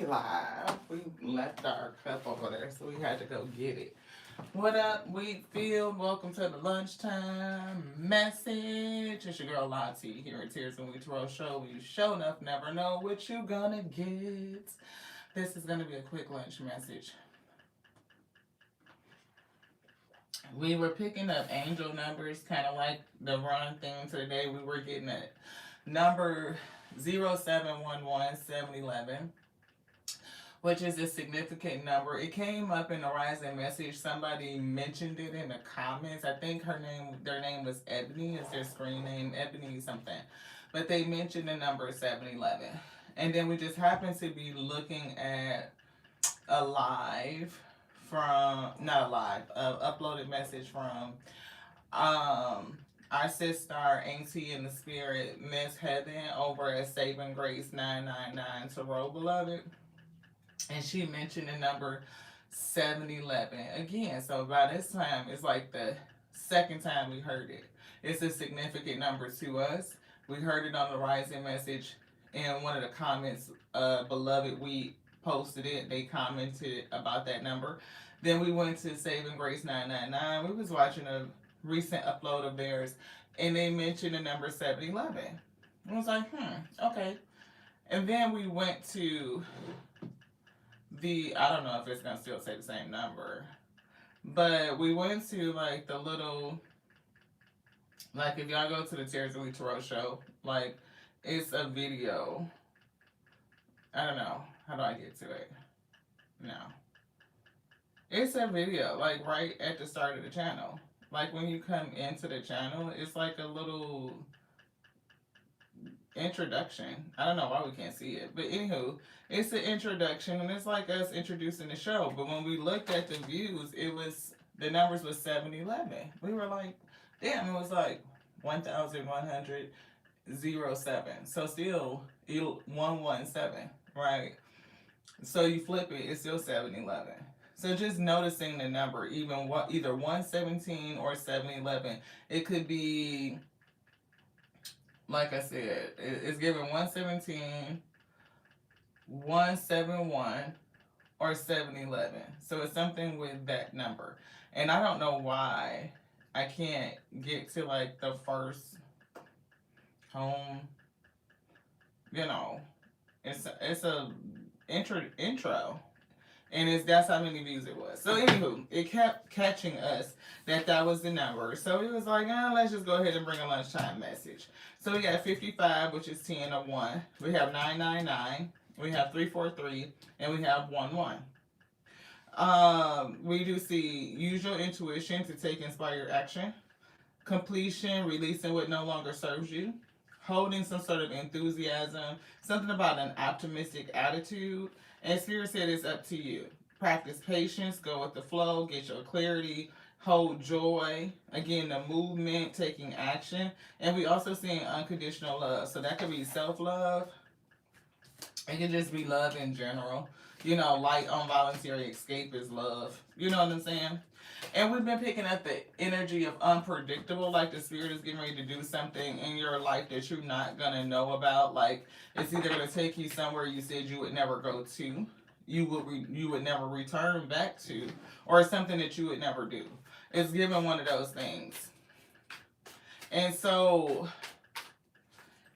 live. We left our cup over there, so we had to go get it. What up, Wheatfield? Welcome to the lunchtime message. It's your girl Lottie here at Tears and Wheat Show. You show enough never know what you gonna get. This is gonna be a quick lunch message. We were picking up angel numbers, kind of like the run thing today. We were getting a number 0711 which is a significant number. It came up in the rising message. Somebody mentioned it in the comments. I think their name was Ebony. Is their screen name Ebony something? But they mentioned the number 711, and then we just happened to be looking at a live from not a live, uploaded message from our sister, our auntie in the spirit, Miss Heaven, over at Saving Grace 999 Tarot, beloved. And she mentioned the number 711 again. So by this time, it's like the second time we heard it. It's a significant number to us. We heard it on the rising message in one of the comments. Beloved, we posted it. They commented about that number. Then we went to Saving Grace 999. We was watching a recent upload of theirs, and they mentioned the number 711. I was like, okay. And then we went to I don't know if it's gonna still say the same number, but we went to like the little, like if y'all go to the Tears and Lee Tarot show, like it's a video. I don't know. How do I get to it? No. It's a video, like right at the start of the channel. Like when you come into the channel, it's like a little introduction. I don't know why we can't see it, but anywho, it's an introduction, and it's like us introducing the show. But when we looked at the views, the numbers was 711. We were like, damn, it was like 1,107. So still 117, right? So you flip it, it's still 711. So just noticing the number, either 117 or 711, it could be, like I said, it's given 117, 171, or 711. So it's something with that number. And I don't know why I can't get to like the first home. You know, it's a intro. And that's how many views it was. So anywho, it kept catching us that was the number. So it was like, let's just go ahead and bring a lunchtime message. So we got 55, which is 10 of 1. We have 999. We have 343. And we have 11. We do see use your intuition to take inspired action. Completion, releasing what no longer serves you. Holding some sort of enthusiasm. Something about an optimistic attitude. And Spirit said it's up to you. Practice patience, go with the flow, get your clarity, hold joy. Again, the movement, taking action. And we also seeing unconditional love. So that could be self-love. It could just be love in general. You know, light on voluntary escape is love. You know what I'm saying? And we've been picking up the energy of unpredictable, like the Spirit is getting ready to do something in your life that you're not going to know about. Like, it's either going to take you somewhere you said you would never go to, you would never return back to, or something that you would never do. It's given one of those things. And so,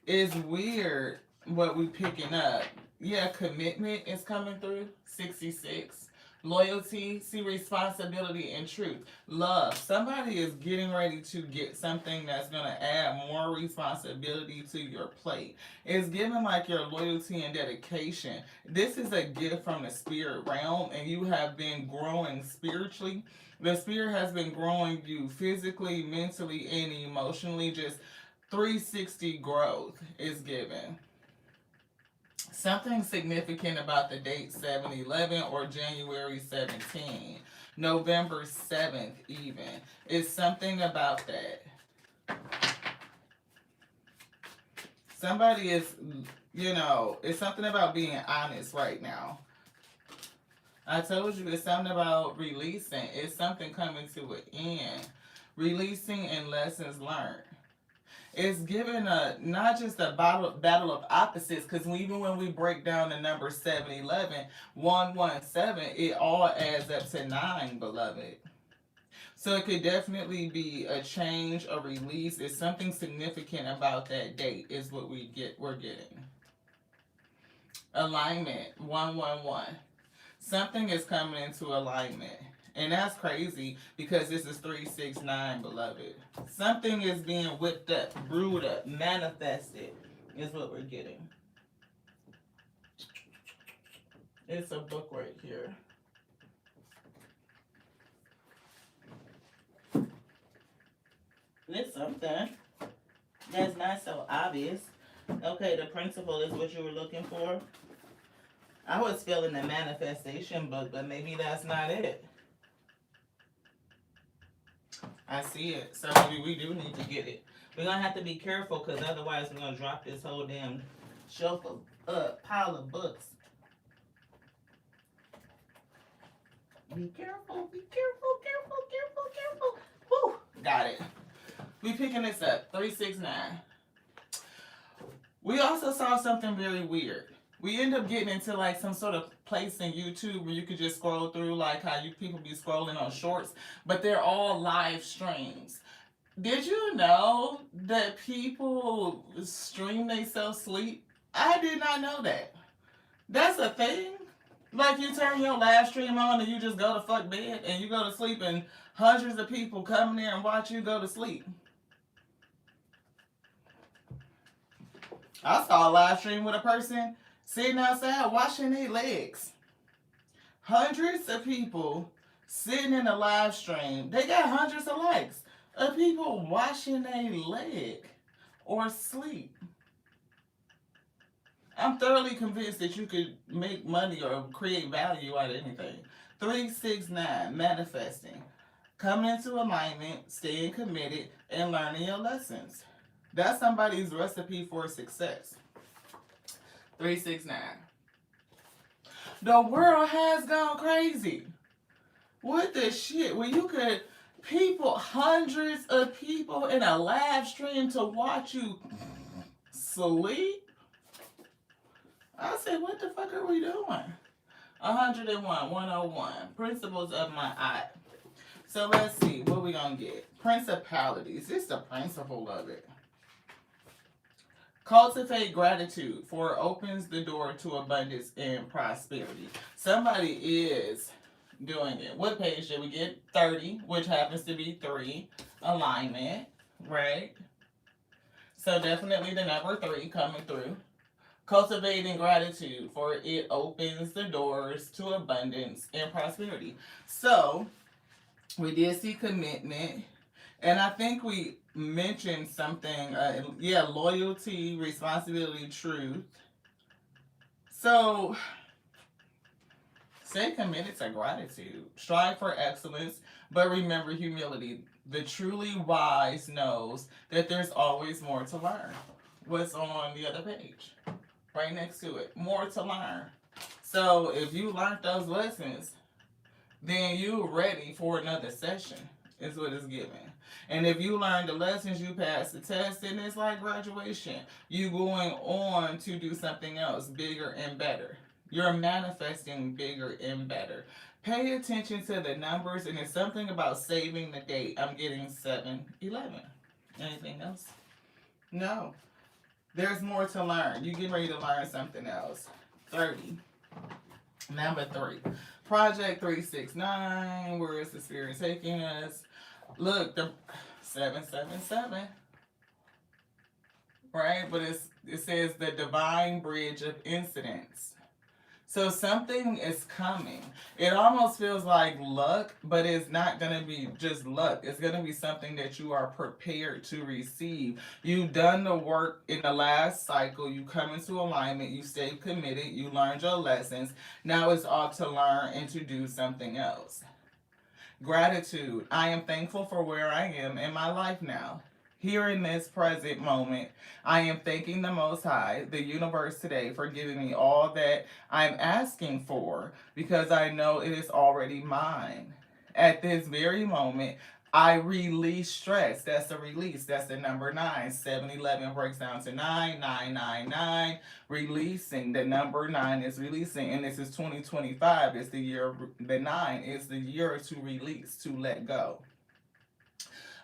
it's weird what we picking up. Yeah, commitment is coming through, 66. Loyalty, see, responsibility and truth. Love. Somebody is getting ready to get something that's going to add more responsibility to your plate. It's given like your loyalty and dedication. This is a gift from the spirit realm, and you have been growing spiritually. The spirit has been growing you physically, mentally, and emotionally. Just 360 growth is given. Something significant about the date 7/11 or January 17, November 7th even. It's something about that. Somebody is, it's something about being honest right now. I told you it's something about releasing. It's something coming to an end. Releasing and lessons learned. It's given a not just a battle of opposites, because even when we break down the number 711, 117, it all adds up to 9, beloved. So it could definitely be a change, a release. It's something significant about that date is what we're getting. Alignment 111. Something is coming into alignment. And that's crazy because this is 369, beloved. Something is being whipped up, brewed up, manifested is what we're getting. It's a book right here. It's something that's not so obvious. Okay, the principle is what you were looking for. I was feeling the manifestation book, but maybe that's not it. I see it. So maybe we do need to get it. We're going to have to be careful because otherwise we're going to drop this whole damn shelf of pile of books. Be careful, be careful, careful, careful, careful. Whew, got it. We picking this up. 369. We also saw something very weird. We end up getting into like some sort of place in YouTube where you could just scroll through, like how you people be scrolling on shorts, but they're all live streams. Did you know that people stream themselves sleep? I did not know that. That's a thing. Like you turn your live stream on and you just go to fuck bed and you go to sleep and hundreds of people come there and watch you go to sleep. I saw a live stream with a person sitting outside washing their legs. Hundreds of people sitting in a live stream. They got hundreds of likes of people washing their leg or sleep. I'm thoroughly convinced that you could make money or create value out of anything. 369, manifesting. Coming into alignment, staying committed, and learning your lessons. That's somebody's recipe for success. 369. The world has gone crazy. What the shit? When you could people, hundreds of people in a live stream to watch you sleep? I said, what the fuck are we doing? 101, 101. Principles of my eye. So let's see, what we gonna get? Principalities. It's the principle of it. Cultivate gratitude, for it opens the door to abundance and prosperity. Somebody is doing it. What page did we get? 30, which happens to be 3. Alignment, right? So definitely the number 3 coming through. Cultivating gratitude, for it opens the doors to abundance and prosperity. So we did see commitment. And I think we mentioned something, loyalty, responsibility, truth. So, stay committed to gratitude. Strive for excellence, but remember humility. The truly wise knows that there's always more to learn. What's on the other page? Right next to it. More to learn. So, if you learned those lessons, then you're ready for another session, is what it's giving. And if you learn the lessons, you pass the test, then it's like graduation. You going on to do something else bigger and better. You're manifesting bigger and better. Pay attention to the numbers, and it's something about saving the date. I'm getting 7-11. Anything else? No. There's more to learn. You're getting ready to learn something else. 30. Number 3. Project 369. Where is the spirit taking us? Look, the 777, right? But it says the divine bridge of incidents. So something is coming. It almost feels like luck, but it's not going to be just luck. It's going to be something that you are prepared to receive. You've done the work in the last cycle. You come into alignment. You stay committed. You learned your lessons. Now it's all to learn and to do something else. Gratitude. I am thankful for where I am in my life now. Here in this present moment, I am thanking the Most High, the universe today, for giving me all that I'm asking for, because I know it is already mine. At this very moment, I release stress. That's the release. That's the number 9. 711 breaks down to 9, 999. Releasing. The number 9 is releasing. And this is 2025. It's the year, the 9 is the year to release, to let go.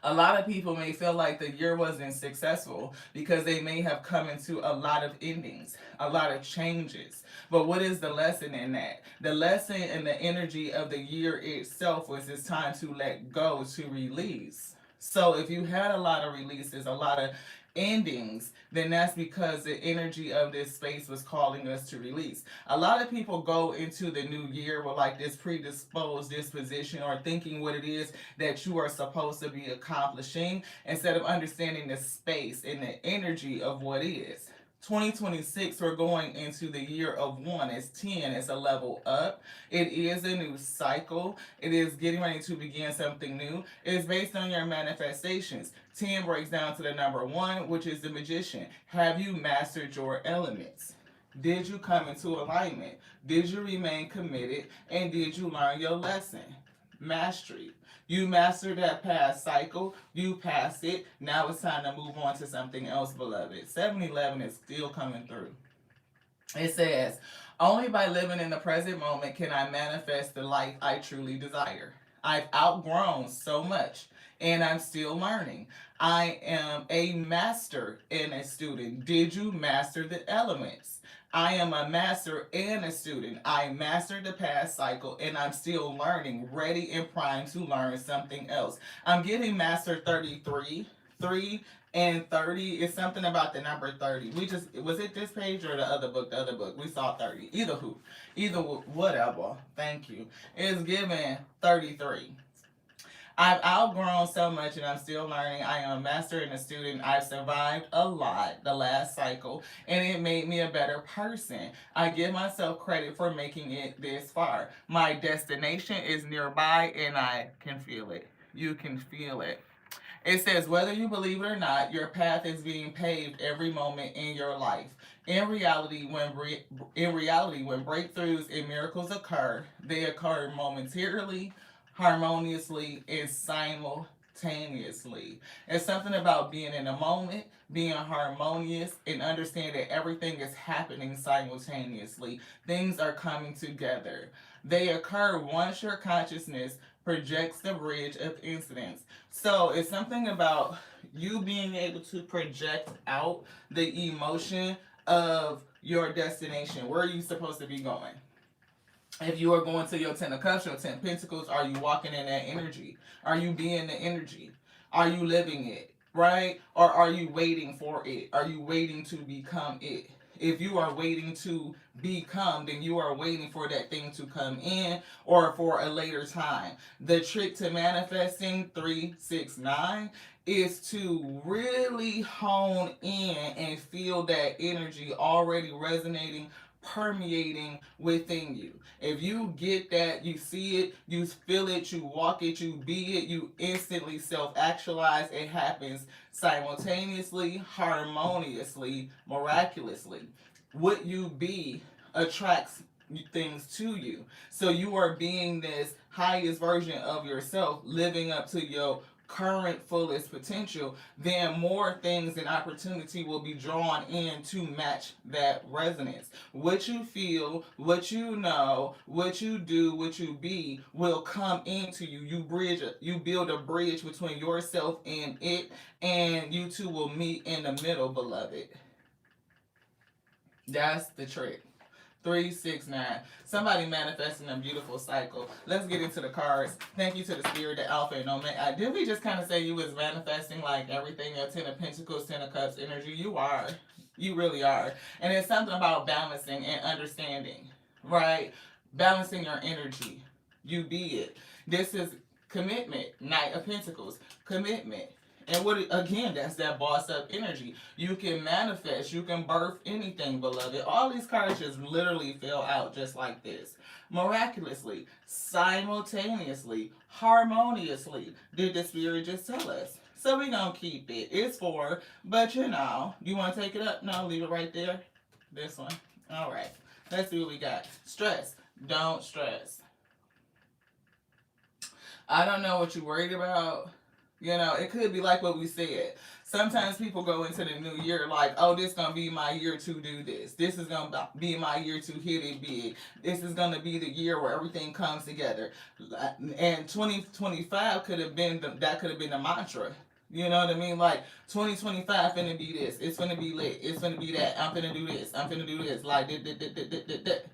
A lot of people may feel like the year wasn't successful because they may have come into a lot of endings, a lot of changes. But what is the lesson in that? The lesson and the energy of the year itself was it's time to let go, to release. So if you had a lot of releases, a lot of endings, then that's because the energy of this space was calling us to release. A lot of people go into the new year with like this predisposed disposition or thinking what it is that you are supposed to be accomplishing instead of understanding the space and the energy of what is. 2026, we're going into the year of 1. It's 10. It's a level up. It is a new cycle. It is getting ready to begin something new. It is based on your manifestations. 10 breaks down to the number 1, which is the magician. Have you mastered your elements? Did you come into alignment? Did you remain committed? And did you learn your lesson? Mastery. You mastered that past cycle. You passed it. Now it's time to move on to something else, beloved. 711 is still coming through. It says, only by living in the present moment can I manifest the life I truly desire. I've outgrown so much and I'm still learning. I am a master and a student. Did you master the elements? I am a master and a student. I mastered the past cycle and I'm still learning, ready and primed to learn something else. I'm getting master 33, 3 and 30 is something about the number 30. We just, was it this page or the other book? The other book. We saw 30. Either whatever. Thank you. It's given 33. I've outgrown so much and I'm still learning. I am a master and a student. I've survived a lot the last cycle and it made me a better person. I give myself credit for making it this far. My destination is nearby and I can feel it. You can feel it. It says, whether you believe it or not, your path is being paved every moment in your life. In reality, when breakthroughs and miracles occur, they occur momentarily, harmoniously, and simultaneously. It's something about being in a moment, being harmonious, and understand that everything is happening simultaneously. Things are coming together. They occur once your consciousness projects the bridge of incidents. So it's something about you being able to project out the emotion of your destination. Where are you supposed to be going? If you are going to your 10 of cups, your 10 of pentacles, are you walking in that energy? Are you being the energy? Are you living it? Right? Or are you waiting for it? Are you waiting to become it? If you are waiting to become, then you are waiting for that thing to come in or for a later time. The trick to manifesting 369 is to really hone in and feel that energy already resonating, permeating within you. If you get that, you see it, you feel it, you walk it, you be it, you instantly self-actualize. It happens simultaneously, harmoniously, miraculously. What you be attracts things to you. So you are being this highest version of yourself, living up to your current fullest potential, then more things and opportunity will be drawn in to match that resonance. What you feel, what you know, what you do, what you be will come into you. You build a bridge between yourself and it, and you two will meet in the middle, beloved. That's the trick. 369. Somebody manifesting a beautiful cycle. Let's get into the cards. Thank you to the spirit, the alpha and omega. Did we just kind of say you was manifesting like everything, your 10 of pentacles, 10 of cups energy? You are. You really are. And it's something about balancing and understanding, right? Balancing your energy. You be it. This is commitment. Knight of pentacles. Commitment. And what again, that's that boss up energy. You can manifest, you can birth anything, beloved. All these cards just literally fell out just like this. Miraculously, simultaneously, harmoniously, did the spirit just tell us. So we're gonna keep it. It's 4, but you want to take it up? No, leave it right there. This one. Alright. Let's see what we got. Stress. Don't stress. I don't know what you're worried about. You know, it could be like what we said. Sometimes people go into the new year like, oh, this gonna be my year to do this. This is gonna be my year to hit it big. This is gonna be the year where everything comes together. And 2025 could have been that could have been the mantra. You know what I mean? Like 2025 finna be this. It's finna be lit. It's finna be that. I'm finna do this. I'm finna do this. Like that.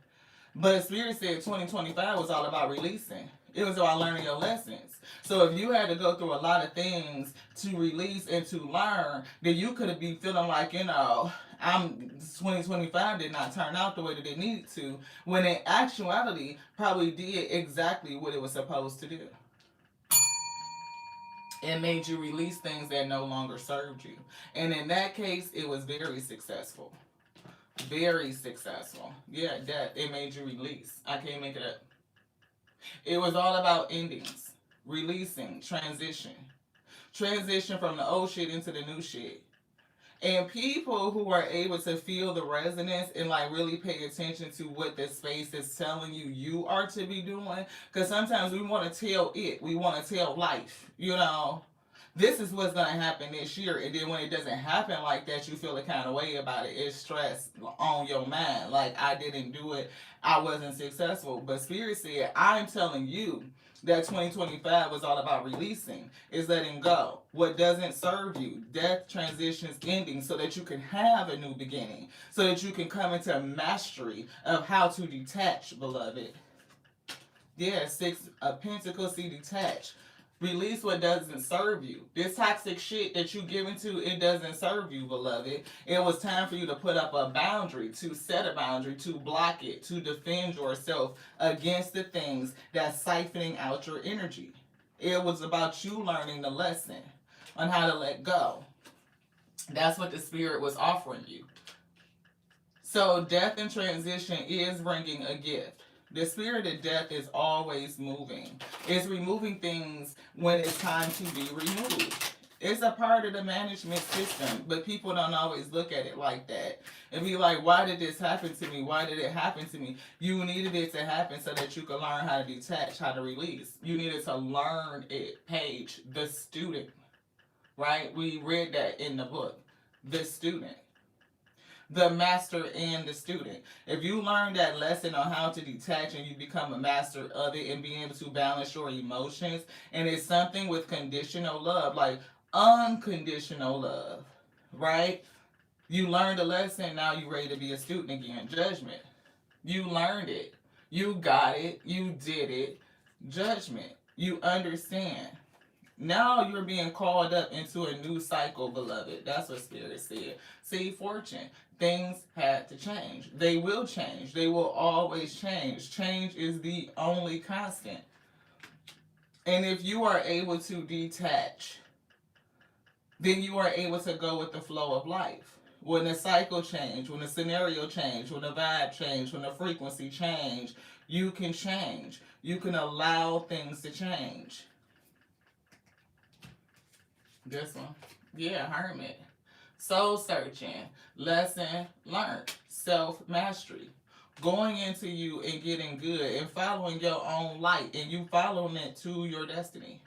But Spirit said 2025 was all about releasing. It was about learning your lessons. So if you had to go through a lot of things to release and to learn, then you could be feeling like, I'm 2025 did not turn out the way that it needed to, when in actuality probably did exactly what it was supposed to do. It made you release things that no longer served you. And in that case, it was very successful. Very successful. Yeah, that it made you release. I can't make it up. It was all about endings, releasing, transition. Transition from the old shit into the new shit. And people who are able to feel the resonance and like really pay attention to what the space is telling you are to be doing. Because sometimes we want to tell it, we want to tell life, this is what's going to happen this year. And then when it doesn't happen like that, you feel a kind of way about it. It's stress on your mind. Like, I didn't do it. I wasn't successful. But Spirit said, I'm telling you that 2025 was all about releasing. Is letting go. What doesn't serve you. Death, transitions, ending, so that you can have a new beginning. So that you can come into mastery of how to detach, beloved. Yeah, 6 of Pentacles, see, detach. Release what doesn't serve you. This toxic shit that you give into, it doesn't serve you, beloved. It was time for you to put up a boundary, to set a boundary, to block it, to defend yourself against the things that's siphoning out your energy. It was about you learning the lesson on how to let go. That's what the Spirit was offering you. So death and transition is bringing a gift. The spirit of death is always moving. It's removing things when it's time to be removed. It's a part of the management system, but people don't always look at it like that. And be like, why did this happen to me? Why did it happen to me? You needed it to happen so that you could learn how to detach, how to release. You needed to learn it. Paige, the student, right? We read that in the book. The student. The master and the student. If you learn that lesson on how to detach and you become a master of it and being able to balance your emotions, and it's something with conditional love, like unconditional love, right? You learned a lesson, now you're ready to be a student again. Judgment. You learned it. You got it. You did it. Judgment. You understand. Now you're being called up into a new cycle, beloved. That's what Spirit said. See, fortune. Things had to change. They will change. They will always change. Change is the only constant. And if you are able to detach, then you are able to go with the flow of life. When the cycle change, when the scenario change, when the vibe change, when the frequency change, you can change. You can allow things to change. This one. Yeah, hermit. Soul searching. Lesson learned. Self-mastery. Going into you and getting good and following your own light and you following it to your destiny.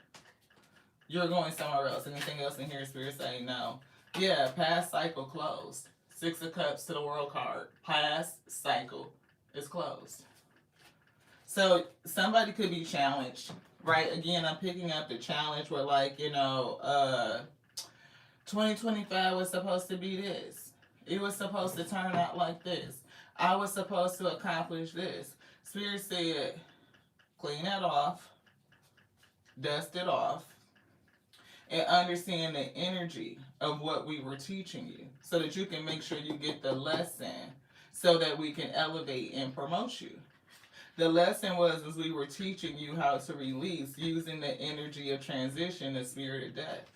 You're going somewhere else. Anything else in here, Spirit saying no? Yeah, past cycle closed. 6 of Cups to the World card. Past cycle is closed. So somebody could be challenged, right? Again, I'm picking up the challenge where 2025 was supposed to be this. It was supposed to turn out like this. I was supposed to accomplish this. Spirit said, clean that off, dust it off, and understand the energy of what we were teaching you so that you can make sure you get the lesson so that we can elevate and promote you. The lesson was as we were teaching you how to release using the energy of transition, the spirit of death.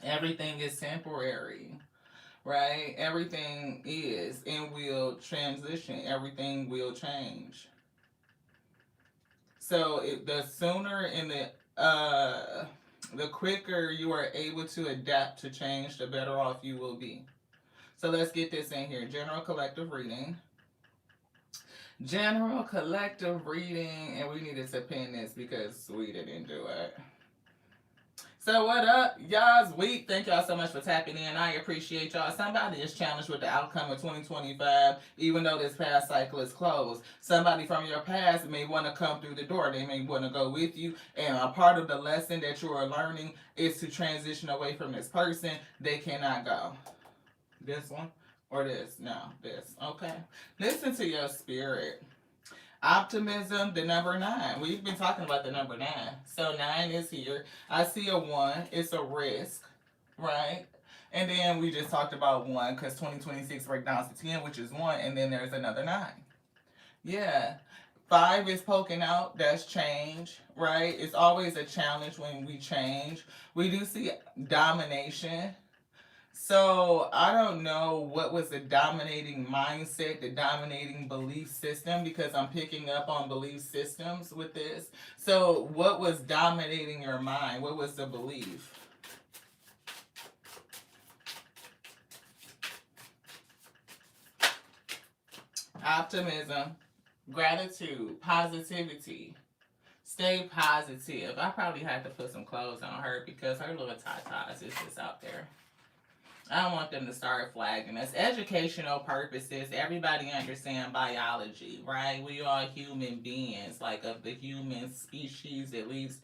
Everything is temporary, right? Everything is and will transition. Everything will change. So the sooner and the quicker you are able to adapt to change, the better off you will be. So let's get this in here. General collective reading. General collective reading, and we needed to pin this because we didn't do it. So what up, y'all's week? Thank y'all so much for tapping in. I appreciate y'all. Somebody is challenged with the outcome of 2025, even though this past cycle is closed. Somebody from your past may want to come through the door. They may want to go with you. And a part of the lesson that you are learning is to transition away from this person. They cannot go. This one or this? No, this. Okay. Listen to your spirit. Optimism, the number nine. We've been talking about the number nine. So nine is here. I see a one. It's a risk, right? And then we just talked about one because 2026 breaks down to 10, which is one. And then there's another nine. Yeah. Five is poking out. That's change, right? It's always a challenge when we change. We do see domination. So I don't know what was the dominating mindset, the dominating belief system, because I'm picking up on belief systems with this. So what was dominating your mind? What was the belief? Optimism, gratitude, positivity. Stay positive. I probably had to put some clothes on her because her little tatas is just out there. I don't want them to start flagging us. Educational purposes, everybody understand biology, right? We are human beings, like of the human species, at least,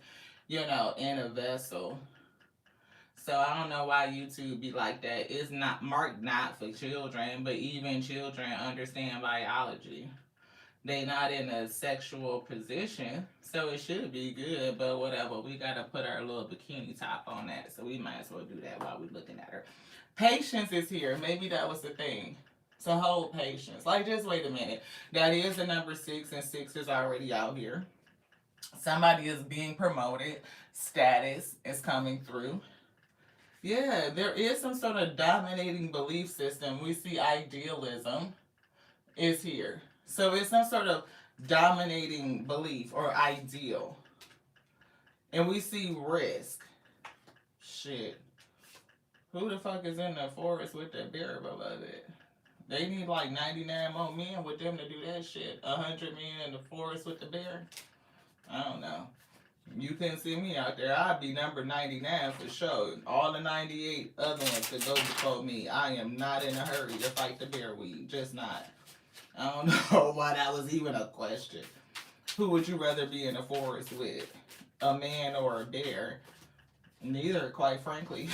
in a vessel. So I don't know why YouTube be like that. It's not marked not for children, but even children understand biology. They not in a sexual position, so it should be good, but whatever. We gotta put our little bikini top on that, so we might as well do that while we're looking at her. Patience is here. Maybe that was the thing. To hold patience. Like, just wait a minute. That is the number six, and six is already out here. Somebody is being promoted. Status is coming through. Yeah, there is some sort of dominating belief system. We see idealism is here. So it's some sort of dominating belief or ideal. And we see risk. Shit. Who the fuck is in the forest with the bear beloved? They need like 99 more men with them to do that shit. 100 men in the forest with the bear? I don't know. You couldn't see me out there. I'd be number 99 for sure. All the 98 other ones could go before me. I am not in a hurry to fight the bear weed. Just not. I don't know why that was even a question. Who would you rather be in the forest with? A man or a bear? Neither, quite frankly.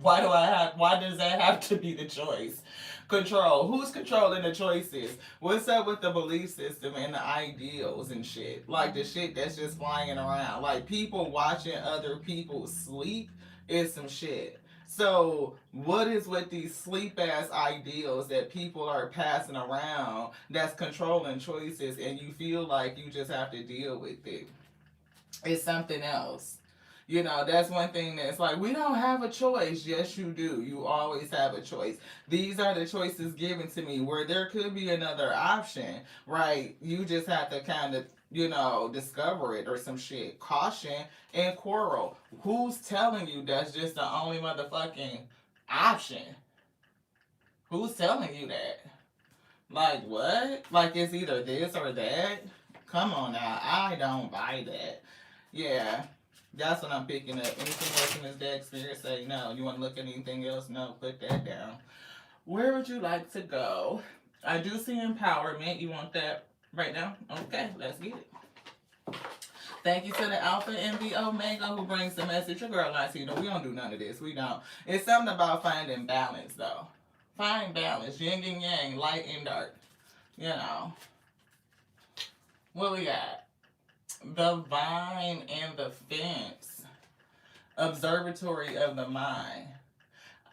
Why does that have to be the choice? Control. Who's controlling the choices? What's up with the belief system and the ideals and shit? Like the shit that's just flying around. Like people watching other people sleep is some shit. So, what is with these sleep ass ideals that people are passing around that's controlling choices and you feel like you just have to deal with it? It's something else. That's one thing that's like, we don't have a choice. Yes, you do. You always have a choice. These are the choices given to me where there could be another option, right? You just have to kind of, discover it or some shit. Caution and quarrel. Who's telling you that's just the only motherfucking option? Who's telling you that? Like, what? Like, it's either this or that? Come on now. I don't buy that. Yeah. That's what I'm picking up. Anything else in this deck, Spirit say no. You want to look at anything else? No, put that down. Where would you like to go? I do see empowerment. You want that right now? Okay, let's get it. Thank you to the Alpha and the Omega who brings the message. Your girl likes we don't do none of this. We don't. It's something about finding balance, though. Find balance. Yin and yang, light and dark. What we got? The vine and the fence. Observatory of the mind.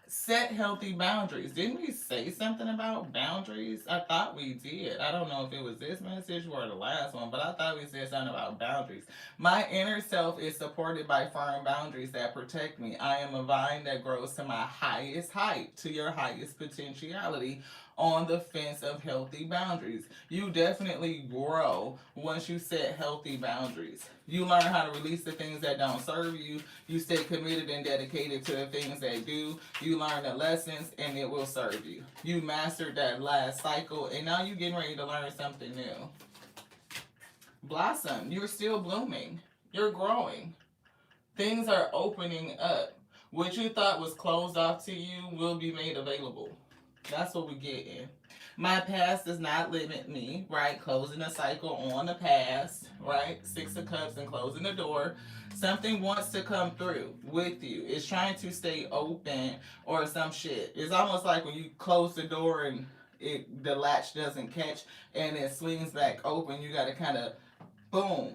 Set healthy boundaries. Didn't we say something about boundaries? I thought we did. I don't know if it was this message or the last one, but I thought we said something about boundaries. My inner self is supported by firm boundaries that protect me. I am a vine that grows to my highest height, to your highest potentiality. on the fence of healthy boundaries. You definitely grow once you set healthy boundaries. You learn how to release the things that don't serve you. You stay committed and dedicated to the things that do. You learn the lessons and it will serve you. You mastered that last cycle and now you're getting ready to learn something new. Blossom, you're still blooming. You're growing. Things are opening up. What you thought was closed off to you will be made available. That's what we get in. My past does not limit me, right? Closing a cycle on the past, right? Six of Cups and closing the door. Something wants to come through with you. It's trying to stay open or some shit. It's almost like when you close the door and the latch doesn't catch and it swings back open. You got to kind of boom,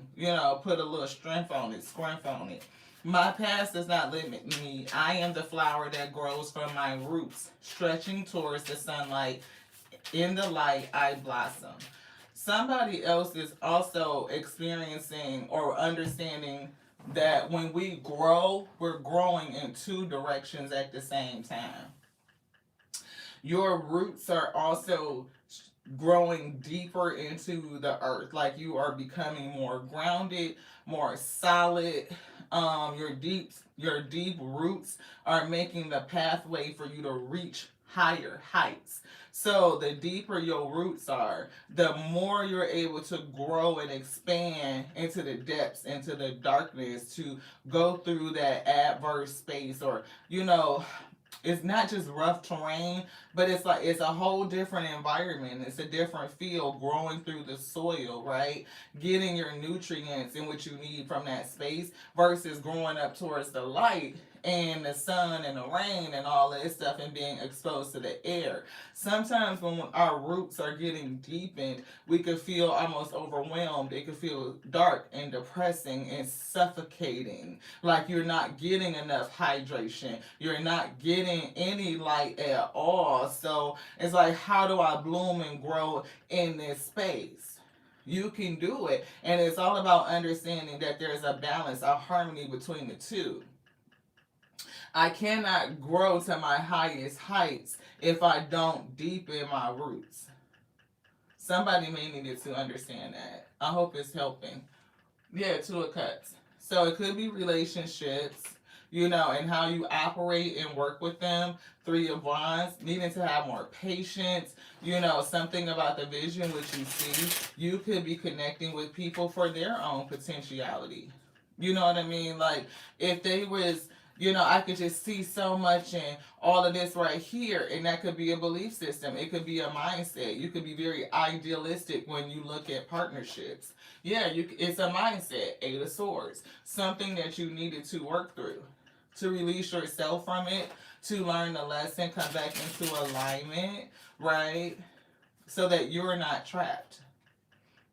put a little strength on it, scrumph on it. My past does not limit me. I am the flower that grows from my roots, stretching towards the sunlight. In the light, I blossom. Somebody else is also experiencing or understanding that when we grow, we're growing in two directions at the same time. Your roots are also growing deeper into the earth, like you are becoming more grounded, more solid. Your deep roots are making the pathway for you to reach higher heights. So the deeper your roots are, the more you're able to grow and expand into the depths, into the darkness, to go through that adverse space, or it's not just rough terrain, but it's like it's a whole different environment. It's a different feel growing through the soil, right? Getting your nutrients and what you need from that space versus growing up towards the light and the sun and the rain and all of this stuff and being exposed to the air. Sometimes when our roots are getting deepened, we could feel almost overwhelmed. It could feel dark and depressing and suffocating, like you're not getting enough hydration. You're not getting any light at all. So it's like, how do I bloom and grow in this space? You can do it. And it's all about understanding that there's a balance, a harmony between the two. I cannot grow to my highest heights if I don't deepen my roots. Somebody may need to understand that. I hope it's helping. Yeah, Two of Cups. So it could be relationships, and how you operate and work with them. Three of Wands, needing to have more patience, something about the vision which you see. You could be connecting with people for their own potentiality. You know what I mean? Like, if they was, I could just see so much in all of this right here, and that could be a belief system. It could be a mindset. You could be very idealistic when you look at partnerships. Yeah, it's a mindset. Eight of Swords. Something that you needed to work through, to release yourself from it, to learn the lesson, come back into alignment, right? So that you're not trapped.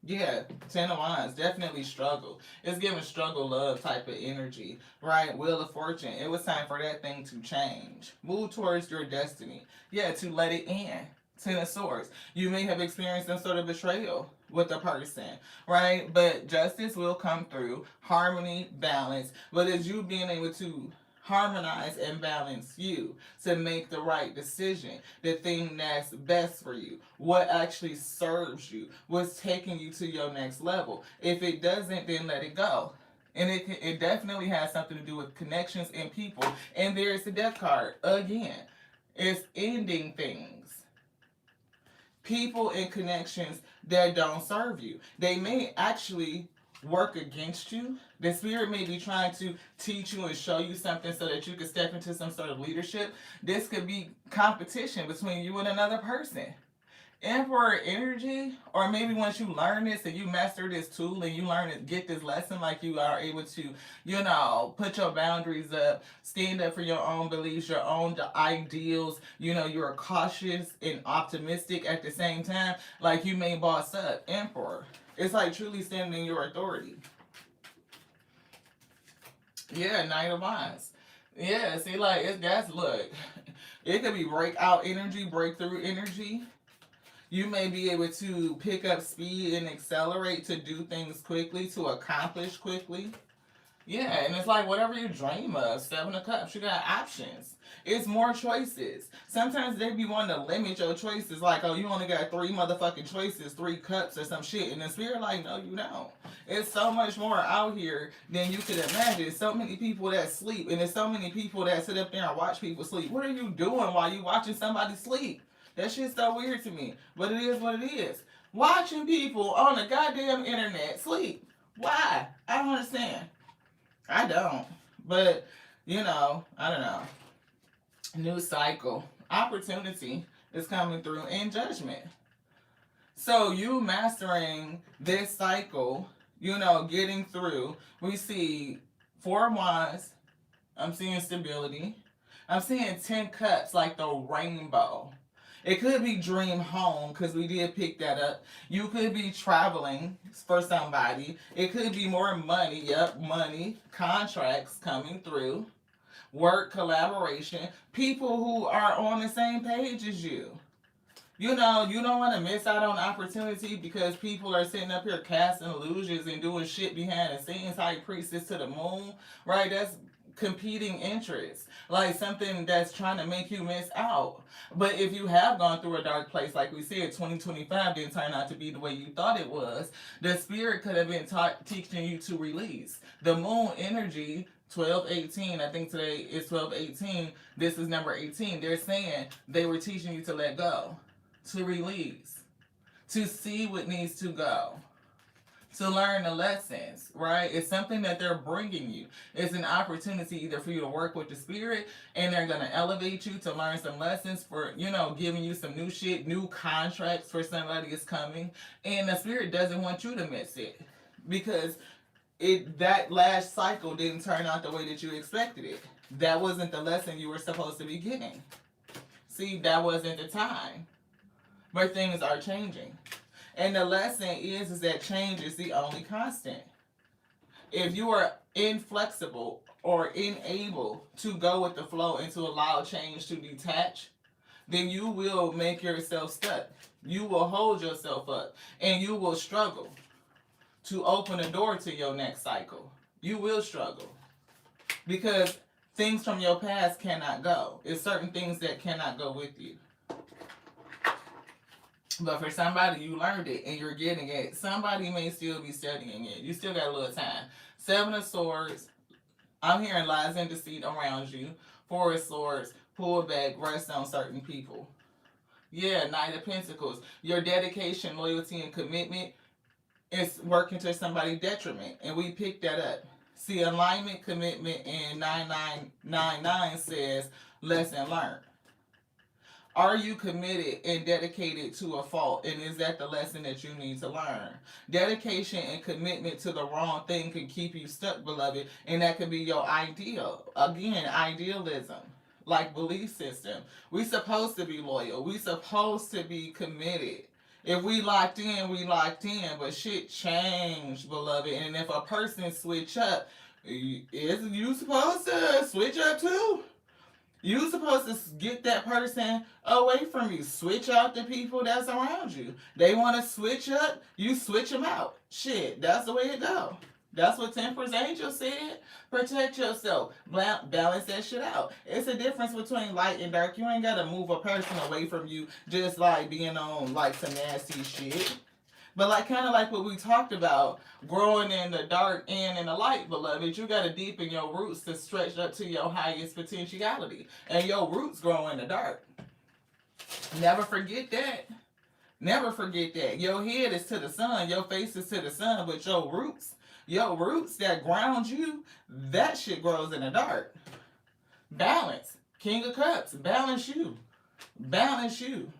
Yeah, Ten of Wands, definitely struggle. It's giving struggle love type of energy, right? Wheel of Fortune, it was time for that thing to change. Move towards your destiny. Yeah, to let it in. Ten of Swords. You may have experienced some sort of betrayal with a person, right? But justice will come through. Harmony, balance. But it's you being able to harmonize and balance you to make the right decision, the thing that's best for you, what actually serves you, what's taking you to your next level. If it doesn't, then let it go. And it definitely has something to do with connections and people. And there's the Death card again. It's ending things. People and connections that don't serve you. They may actually work against you. The spirit may be trying to teach you and show you something so that you can step into some sort of leadership. This could be competition between you and another person. Emperor energy, or maybe once you learn this and you master this tool and you learn it, get this lesson, like you are able to, put your boundaries up, stand up for your own beliefs, your own ideals. You're cautious and optimistic at the same time. Like, you may boss up. Emperor. It's like truly standing in your authority. Yeah, Knight of Wands. Yeah, see, like, look, it could be breakout energy, breakthrough energy. You may be able to pick up speed and accelerate to do things quickly, to accomplish quickly. Yeah, and it's like whatever you dream of, Seven of Cups, you got options. It's more choices. Sometimes they be wanting to limit your choices, like, oh, you only got three motherfucking choices, three cups or some shit. And the spirit, like, no, you don't. It's so much more out here than you could imagine. So many people that sleep, and there's so many people that sit up there and watch people sleep. What are you doing while you watching somebody sleep? That shit's so weird to me. But it is what it is. Watching people on the goddamn internet sleep. Why? I don't understand. I don't. But, I don't know. New cycle. Opportunity is coming through in judgment. So you mastering this cycle, getting through. We see 4 of Wands. I'm seeing stability. I'm seeing 10 Cups like the rainbow. It could be dream home because we did pick that up. You could be traveling for somebody. It could be more money. Yep, money, contracts coming through, work, collaboration, people who are on the same page as you. You don't want to miss out on opportunity because people are sitting up here casting illusions and doing shit behind the scenes, high priestess to the moon, right? That's competing interests, like something that's trying to make you miss out. But if you have gone through a dark place, like we said, 2025 didn't turn out to be the way you thought it was, the spirit could have been teaching you to release. The moon energy 1218, I think today is 1218, this is number 18. They're saying they were teaching you to let go, to release, to see what needs to go, to learn the lessons, right? It's something that they're bringing you. It's an opportunity either for you to work with the spirit and they're going to elevate you to learn some lessons for, giving you some new shit, new contracts for somebody is coming. And the spirit doesn't want you to miss it because that last cycle didn't turn out the way that you expected it. That wasn't the lesson you were supposed to be getting. See, that wasn't the time. But things are changing. And the lesson is that change is the only constant. If you are inflexible or unable to go with the flow and to allow change to detach, then you will make yourself stuck. You will hold yourself up and you will struggle to open a door to your next cycle. You will struggle because things from your past cannot go. It's certain things that cannot go with you. But for somebody, you learned it and you're getting it. Somebody may still be studying it. You still got a little time. 7 of Swords. I'm hearing lies and deceit around you. 4 of Swords. Pull back. Rest on certain people. Yeah, Knight of Pentacles. Your dedication, loyalty, and commitment is working to somebody's detriment. And we picked that up. See, alignment, commitment, and 9999 says lesson learned. Are you committed and dedicated to a fault? And is that the lesson that you need to learn? Dedication and commitment to the wrong thing can keep you stuck, beloved. And that could be your ideal. Again, idealism. Like belief system. We supposed to be loyal. We supposed to be committed. If we locked in, we locked in. But shit changed, beloved. And if a person switch up, is you supposed to switch up too? You supposed to get that person away from you. Switch out the people that's around you. They want to switch up, you switch them out. Shit, that's the way it go. That's what Temperance Angel said. Protect yourself. Balance that shit out. It's a difference between light and dark. You ain't got to move a person away from you just like being on like some nasty shit. But like kind of like what we talked about, growing in the dark and in the light, beloved, you got to deepen your roots to stretch up to your highest potentiality. And your roots grow in the dark. Never forget that. Never forget that. Your head is to the sun, your face is to the sun, but your roots that ground you, that shit grows in the dark. Balance. King of Cups, balance you. Balance you.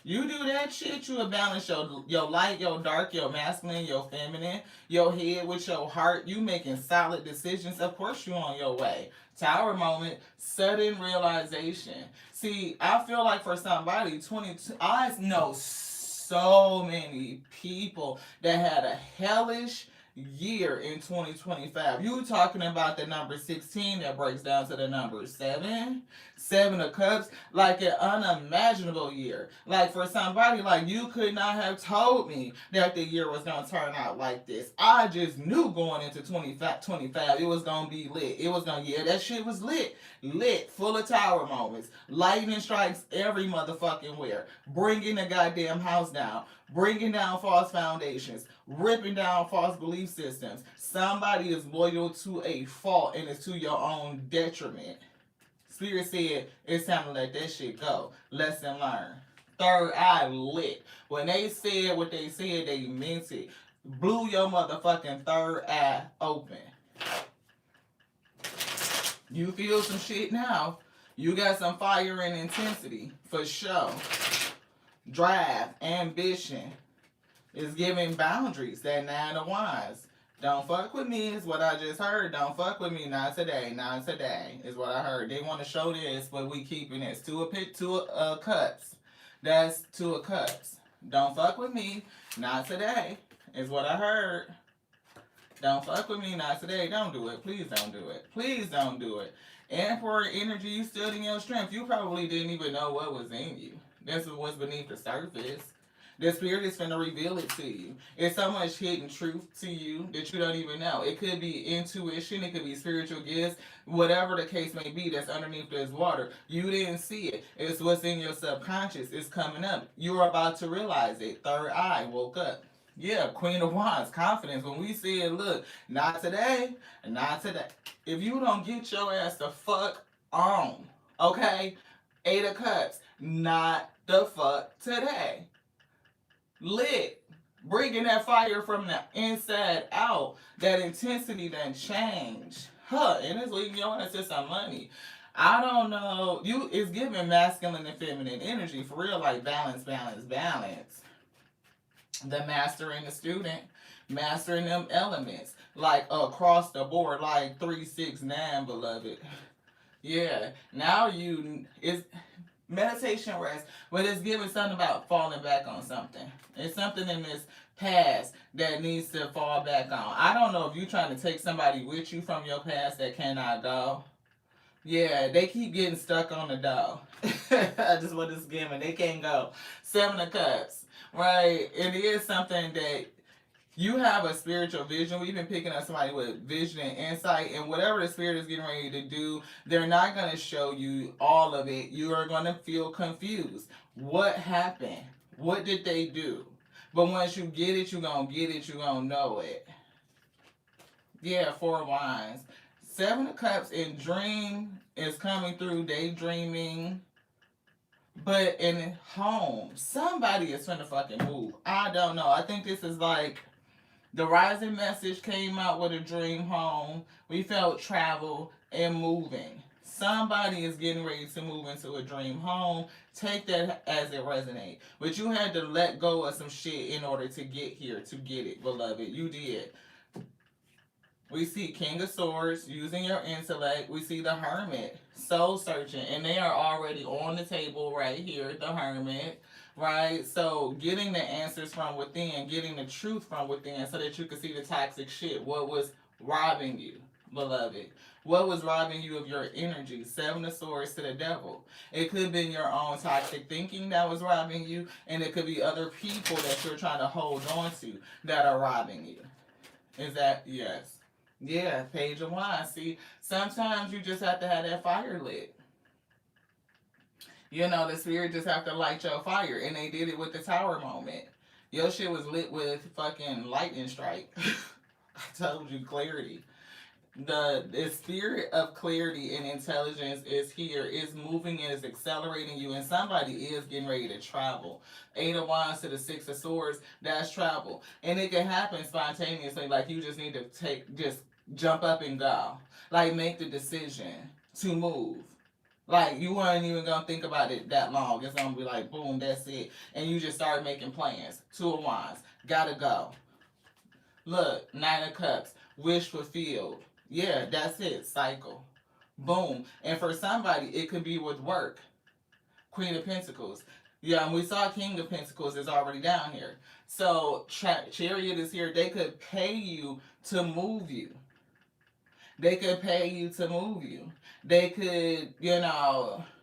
You do that shit, you will balance your light, your dark, your masculine, your feminine, your head with your heart. You making solid decisions. Of course you on your way. Tower moment, sudden realization. See, I feel like for somebody, 22, I know so many people that had a hellish year in 2025. You talking about the number 16 that breaks down to the number 7. 7 of Cups, like an unimaginable year. Like for somebody like you could not have told me that the year was gonna turn out like this. I just knew going into 25 it was gonna be lit. It was gonna, yeah, that shit was lit. Lit, full of tower moments. Lightning strikes every motherfucking where. Bringing the goddamn house down. Bringing down false foundations. Ripping down false belief systems. Somebody is loyal to a fault and it's to your own detriment. Spirit said it's time to let that shit go. Lesson learned. Third eye lit. When they said what they said, they meant it. Blew your motherfucking third eye open. You feel some shit now. You got some fire and intensity for sure. Drive, ambition is giving boundaries. That 9 of Wands. Don't fuck with me is what I just heard. Don't fuck with me. Not today. Not today is what I heard. They want to show this, but we keeping this. 2 of Cups. That's 2 of Cups. Don't fuck with me. Not today is what I heard. Don't fuck with me. Not today. Don't do it. Please don't do it. Please don't do it. Emperor energy, you still in your strength. You probably didn't even know what was in you. This is what's beneath the surface. The spirit is finna reveal it to you. It's so much hidden truth to you that you don't even know. It could be intuition, it could be spiritual gifts, whatever the case may be that's underneath this water. You didn't see it. It's what's in your subconscious. It's coming up. You're about to realize it. Third eye woke up. Yeah, Queen of Wands, confidence. When we said, look, not today, not today. If you don't get your ass the fuck on, okay? 8 of Cups, not the fuck today. Lit. Bringing that fire from the inside out. That intensity done changed. And it's leaving your ass to some money. I don't know. It's giving masculine and feminine energy. For real, like balance, balance, balance. The master and the student. Mastering them elements. Like across the board. Like 369, beloved. Yeah. Now it's meditation rest, but it's giving something about falling back on something. It's something in this past that needs to fall back on. I don't know if you're trying to take somebody with you from your past that cannot go. Yeah, they keep getting stuck on the door. Just what it's giving. They can't go. 7 of Cups. Right? It is something that you have a spiritual vision. We've been picking up somebody with vision and insight, and whatever the spirit is getting ready to do, they're not going to show you all of it. You are going to feel confused. What happened? What did they do? But once you get it, you're going to get it. You're going to know it. Yeah, 4 of Wands. 7 of Cups in dream is coming through, daydreaming. But in home, somebody is finna fucking move. I don't know. I think this is like the rising message came out with a dream home. We felt travel and moving. Somebody is getting ready to move into a dream home. Take that as it resonates. But you had to let go of some shit in order to get here, to get it, beloved. You did. We see King of Swords, using your intellect. We see the Hermit, soul searching. And they are already on the table right here, the Hermit. Right? So getting the answers from within, getting the truth from within so that you can see the toxic shit. What was robbing you, beloved? What was robbing you of your energy? 7 of Swords to the Devil. It could have been your own toxic thinking that was robbing you, and it could be other people that you're trying to hold on to that are robbing you. Is that, yes. Yeah, Page of Wands. See, sometimes you just have to have that fire lit. You know, the spirit just have to light your fire. And they did it with the tower moment. Your shit was lit with fucking lightning strike. I told you, clarity. The spirit of clarity and intelligence is here, is moving and is accelerating you, and somebody is getting ready to travel. 8 of Wands to the 6 of Swords, that's travel. And it can happen spontaneously, like you just need to just jump up and go. Like make the decision to move. Like you weren't even gonna think about it that long. It's gonna be like boom, that's it. And you just start making plans. 2 of Wands, gotta go. Look, 9 of Cups, wish fulfilled. Yeah, that's it. Cycle. Boom. And for somebody, it could be with work. Queen of Pentacles. Yeah, and we saw King of Pentacles is already down here. So Chariot is here. They could pay you to move you. They could pay you to move you. They could,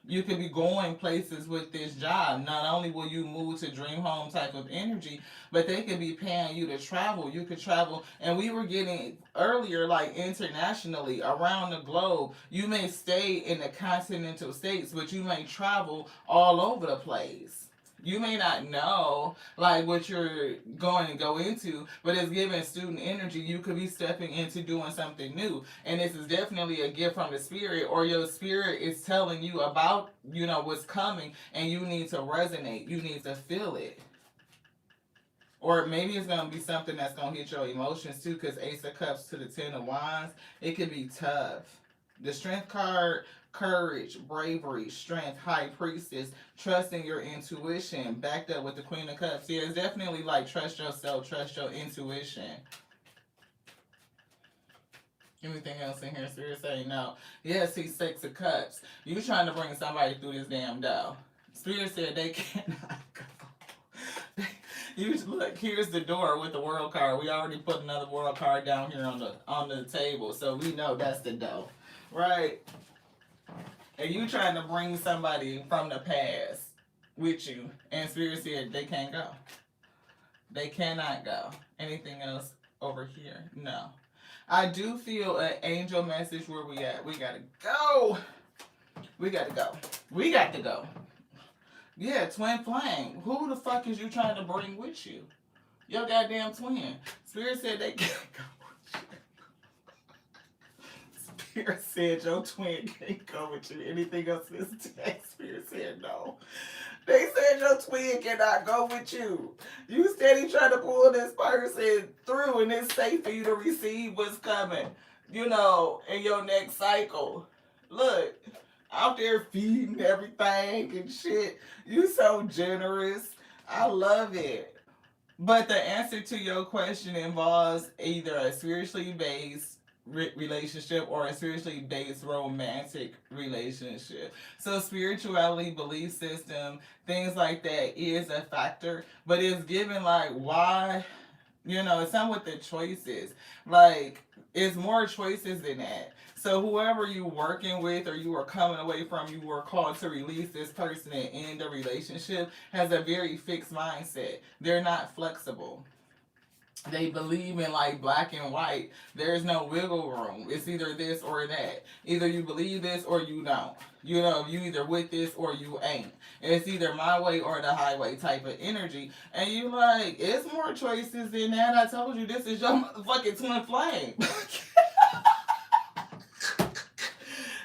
you could be going places with this job. Not only will you move to dream home type of energy, but they could be paying you to travel. You could travel, and we were getting earlier, like internationally around the globe. You may stay in the continental states, but you may travel all over the place. You may not know like what you're going to go into, but it's giving student energy. You could be stepping into doing something new, and this is definitely a gift from the spirit, or your spirit is telling you about what's coming, and you need to resonate. You need to feel it. Or maybe it's gonna be something that's gonna hit your emotions too, because Ace of Cups to the Ten of Wands, it could be tough. The Strength card, courage, bravery, strength, High Priestess, trusting your intuition, backed up with the Queen of Cups. Yeah, it's definitely like trust yourself, trust your intuition. Anything else in here? Spirit saying no. Yes, he's Six of Cups. You trying to bring somebody through this damn door. Spirit said they cannot go. You look, here's the door with the world card. We already put another world card down here on the table, so we know that's the door, right? And you trying to bring somebody from the past with you, and Spirit said they can't go. They cannot go. Anything else over here? No. I do feel an angel message. Where we at? We gotta go. We gotta go. We got to go. Yeah, twin flame. Who the fuck is you trying to bring with you? Your goddamn twin. Spirit said they can't go with you. Spirit said your twin can't go with you. Anything else this day? Spirit said no. They said your twin cannot go with you. You steady trying to pull this person through, and it's safe for you to receive what's coming, in your next cycle. Look, out there feeding everything and shit. You so generous. I love it. But the answer to your question involves either a spiritually based relationship or a spiritually based romantic relationship. So spirituality, belief system, things like that is a factor, but it's given like why, it's something with the choices. Like it's more choices than that. So whoever you working with or you are coming away from, you were called to release this person and end the relationship, has a very fixed mindset. They're not flexible. They believe in like black and white. There's no wiggle room. It's either this or that. Either you believe this or you don't. You either with this or you ain't. It's either my way or the highway type of energy. And you like, it's more choices than that. I told you this is your motherfucking twin flame.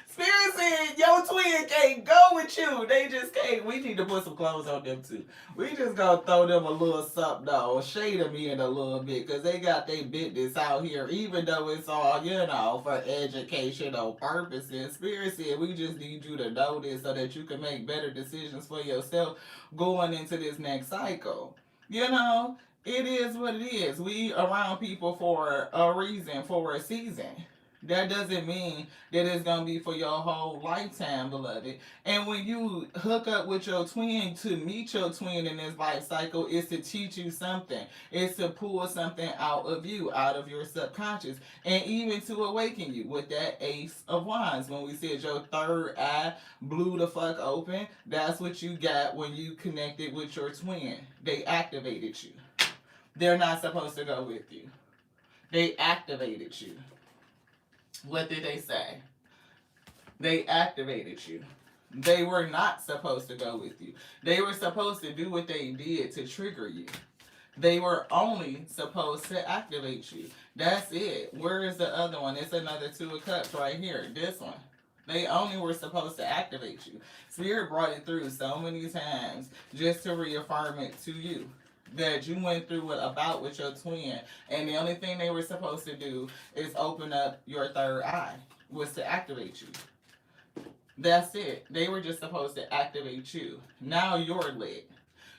Spirit said your twin can't go with you. They just can't. We need to put some clothes on them too. We just gonna throw them a little something though, shade them in a little bit, cause they got their business out here. Even though it's all for educational purposes. Spirit said we just need you to know this so that you can make better decisions for yourself going into this next cycle. It is what it is. We around people for a reason, for a season. That doesn't mean that it's gonna be for your whole lifetime, beloved. And when you hook up with your twin to meet your twin in this life cycle, it's to teach you something. It's to pull something out of you, out of your subconscious, and even to awaken you with that Ace of Wands. When we said your third eye blew the fuck open, that's what you got when you connected with your twin. They activated you. They're not supposed to go with you. They activated you. What did they say? They activated you. They were not supposed to go with you. They were supposed to do what they did to trigger you. They were only supposed to activate you. That's it. Where is the other one? It's another Two of Cups right here. This one. They only were supposed to activate you. Spirit brought it through so many times just to reaffirm it to you that you went through with your twin, and the only thing they were supposed to do is open up your third eye, was to activate you. That's it. They were just supposed to activate you. Now you're lit.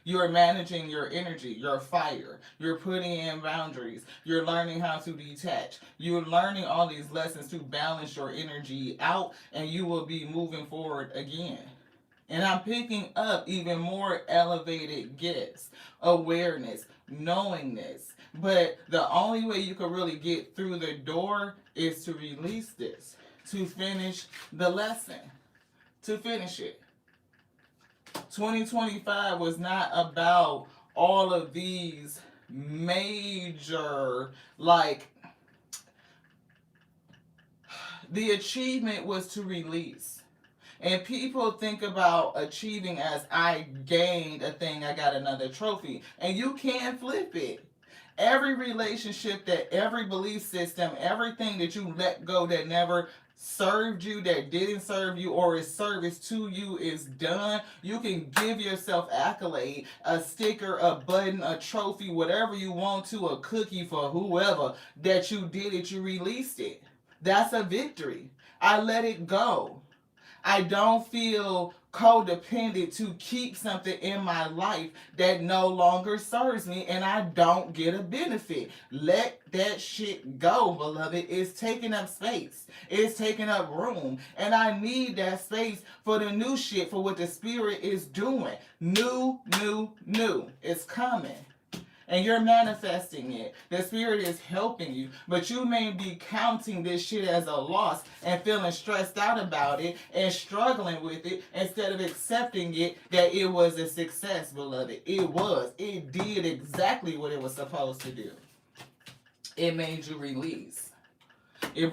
You're managing your energy, your fire. You're putting in boundaries. You're learning how to detach. You're learning all these lessons to balance your energy out, and you will be moving forward again. And I'm picking up even more elevated gifts, awareness, knowingness. But the only way you can really get through the door is to release this, to finish the lesson, to finish it. 2025 was not about all of these major, like, the achievement was to release. And people think about achieving as I gained a thing, I got another trophy. And you can't flip it. Every relationship, that every belief system, everything that you let go that never served you, that didn't serve you, or is service to you is done. You can give yourself accolade, a sticker, a button, a trophy, whatever you want to, a cookie for whoever that you did it, you released it. That's a victory. I let it go. I don't feel codependent to keep something in my life that no longer serves me, and I don't get a benefit. Let that shit go, beloved. It's taking up space. It's taking up room. And I need that space for the new shit, for what the spirit is doing. New, new, new. It's coming. And you're manifesting it. The spirit is helping you. But you may be counting this shit as a loss and feeling stressed out about it and struggling with it instead of accepting it that it was a success, beloved. It was. It did exactly what it was supposed to do. It made you release. It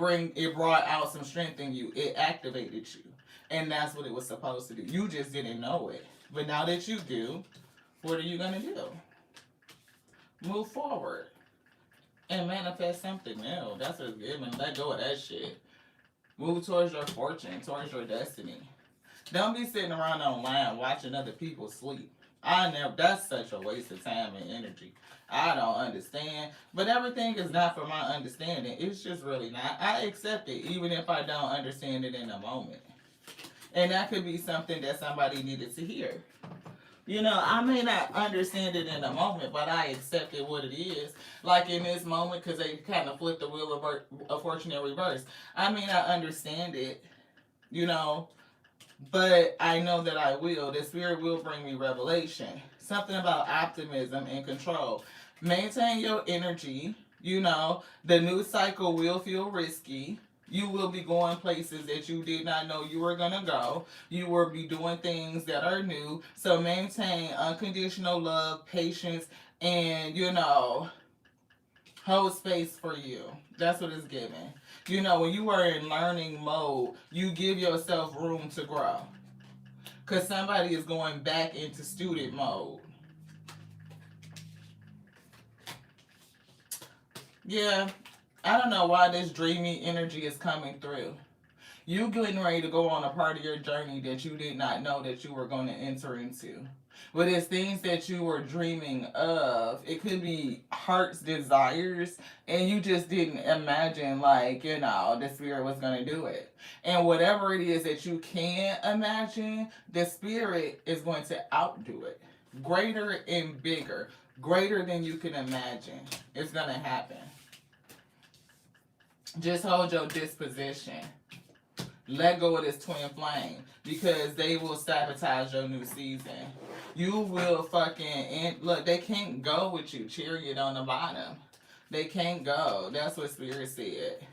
brought out some strength in you. It activated you. And that's what it was supposed to do. You just didn't know it. But now that you do, what are you going to do? Move forward and manifest something new. That's what's good, man. Let go of that shit. Move towards your fortune, towards your destiny. Don't be sitting around online watching other people sleep. That's such a waste of time and energy. I don't understand. But everything is not for my understanding. It's just really not. I accept it, even if I don't understand it in a moment. And that could be something that somebody needed to hear. I may not understand it in a moment, but I accept it what it is. Like in this moment, because they kind of flipped the wheel of fortune in reverse. I may not understand it, you know, but I know that I will. The spirit will bring me revelation. Something about optimism and control. Maintain your energy. The new cycle will feel risky. You will be going places that you did not know you were going to go. You will be doing things that are new. So maintain unconditional love, patience, and, hold space for you. That's what it's giving. When you are in learning mode, you give yourself room to grow. Because somebody is going back into student mode. Yeah, I don't know why this dreamy energy is coming through. You getting ready to go on a part of your journey that you did not know that you were going to enter into. But it's things that you were dreaming of. It could be heart's desires, and you just didn't imagine, the spirit was going to do it. And whatever it is that you can't imagine, the spirit is going to outdo it. Greater and bigger. Greater than you can imagine. It's going to happen. Just hold your disposition. Let go of this twin flame because they will sabotage your new season. You will look, they can't go with you, chariot on the bottom. They can't go. That's what Spirit said.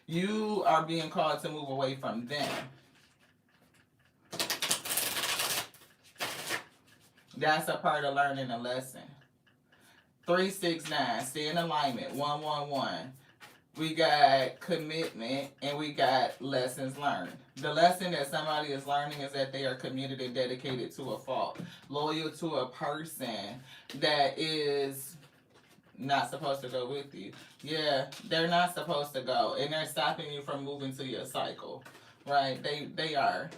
You are being called to move away from them. That's a part of learning a lesson. 369, stay in alignment. 111. We got commitment and we got lessons learned. The lesson that somebody is learning is that they are committed and dedicated to a fault. Loyal to a person that is not supposed to go with you. Yeah, they're not supposed to go. And they're stopping you from moving to your cycle. Right? They are.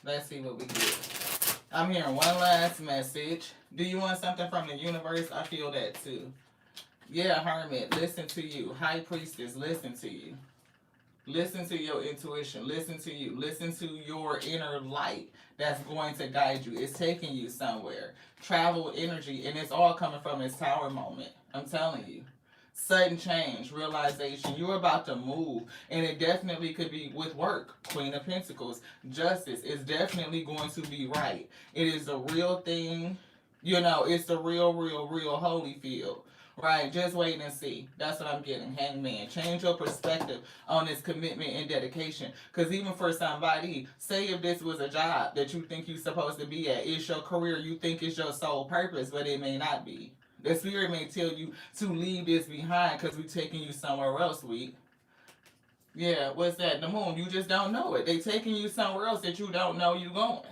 Let's see what we get. I'm hearing one last message. Do you want something from the universe? I feel that too. Yeah, Hermit, listen to you. High Priestess, listen to you. Listen to your intuition. Listen to you. Listen to your inner light that's going to guide you. It's taking you somewhere. Travel energy, and it's all coming from this tower moment. I'm telling you. Sudden change, realization, you're about to move, and it definitely could be with work. Queen of Pentacles, justice is definitely going to be right. It is a real thing, you know, it's the real Holyfield. Right, just wait and see. That's what I'm getting. Hangman. Change your perspective on this commitment and dedication. Because even for somebody, say if this was a job that you think you're supposed to be at, it's your career, you think it's your sole purpose, but it may not be. The spirit may tell you to leave this behind because we're taking you somewhere else, sweet. Yeah, what's that? The moon. You just don't know it. They taking you somewhere else that you don't know you going.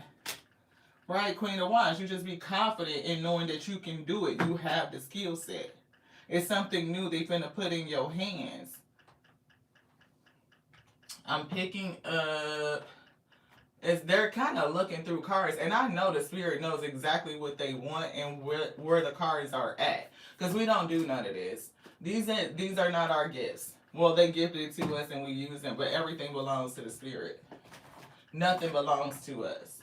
Right, Queen of Wands. You just be confident in knowing that you can do it. You have the skill set. It's something new they finna put in your hands. I'm picking up. They're kind of looking through cards, and I know the spirit knows exactly what they want and where the cards are at, because we don't do none of this. These are not our gifts. Well, they gifted it to us and we use them, but everything belongs to the spirit. Nothing belongs to us.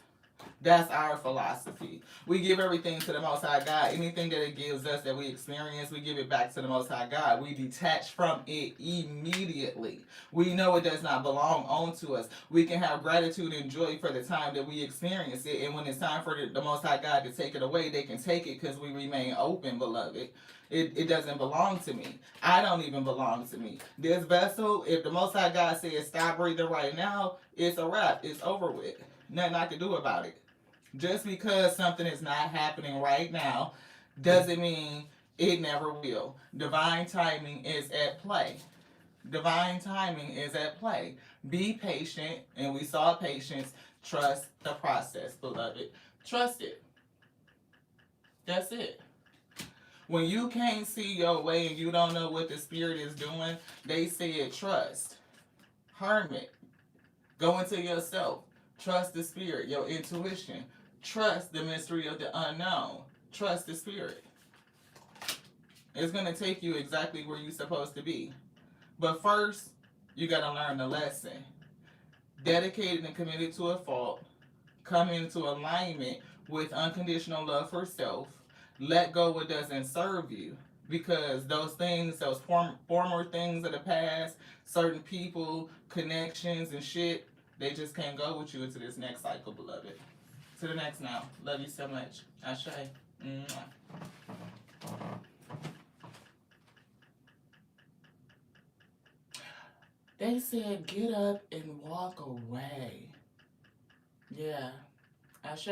That's our philosophy. We give everything to the Most High God. Anything that it gives us that we experience, we give it back to the Most High God. We detach from it immediately. We know it does not belong onto us. We can have gratitude and joy for the time that we experience it. And when it's time for the Most High God to take it away, they can take it because we remain open, beloved. It doesn't belong to me. I don't even belong to me. This vessel, if the Most High God says stop breathing right now, it's a wrap. It's over with. Nothing I can do about it. Just because something is not happening right now doesn't mean it never will. Divine timing is at play. Divine timing is at play. Be patient, and we saw patience. Trust the process, beloved. Trust it. That's it. When you can't see your way and you don't know what the spirit is doing, they said trust. Hermit. Go into yourself. Trust the spirit, your intuition. Trust the mystery of the unknown. Trust the spirit. It's going to take you exactly where you're supposed to be. But first, you got to learn the lesson. Dedicated and committed to a fault. Come into alignment with unconditional love for self. Let go what doesn't serve you. Because those things, those former things of the past, certain people, connections, and shit, they just can't go with you into this next cycle, beloved. To the next now. Love you so much. Ashe. They said get up and walk away. Yeah. Ashe.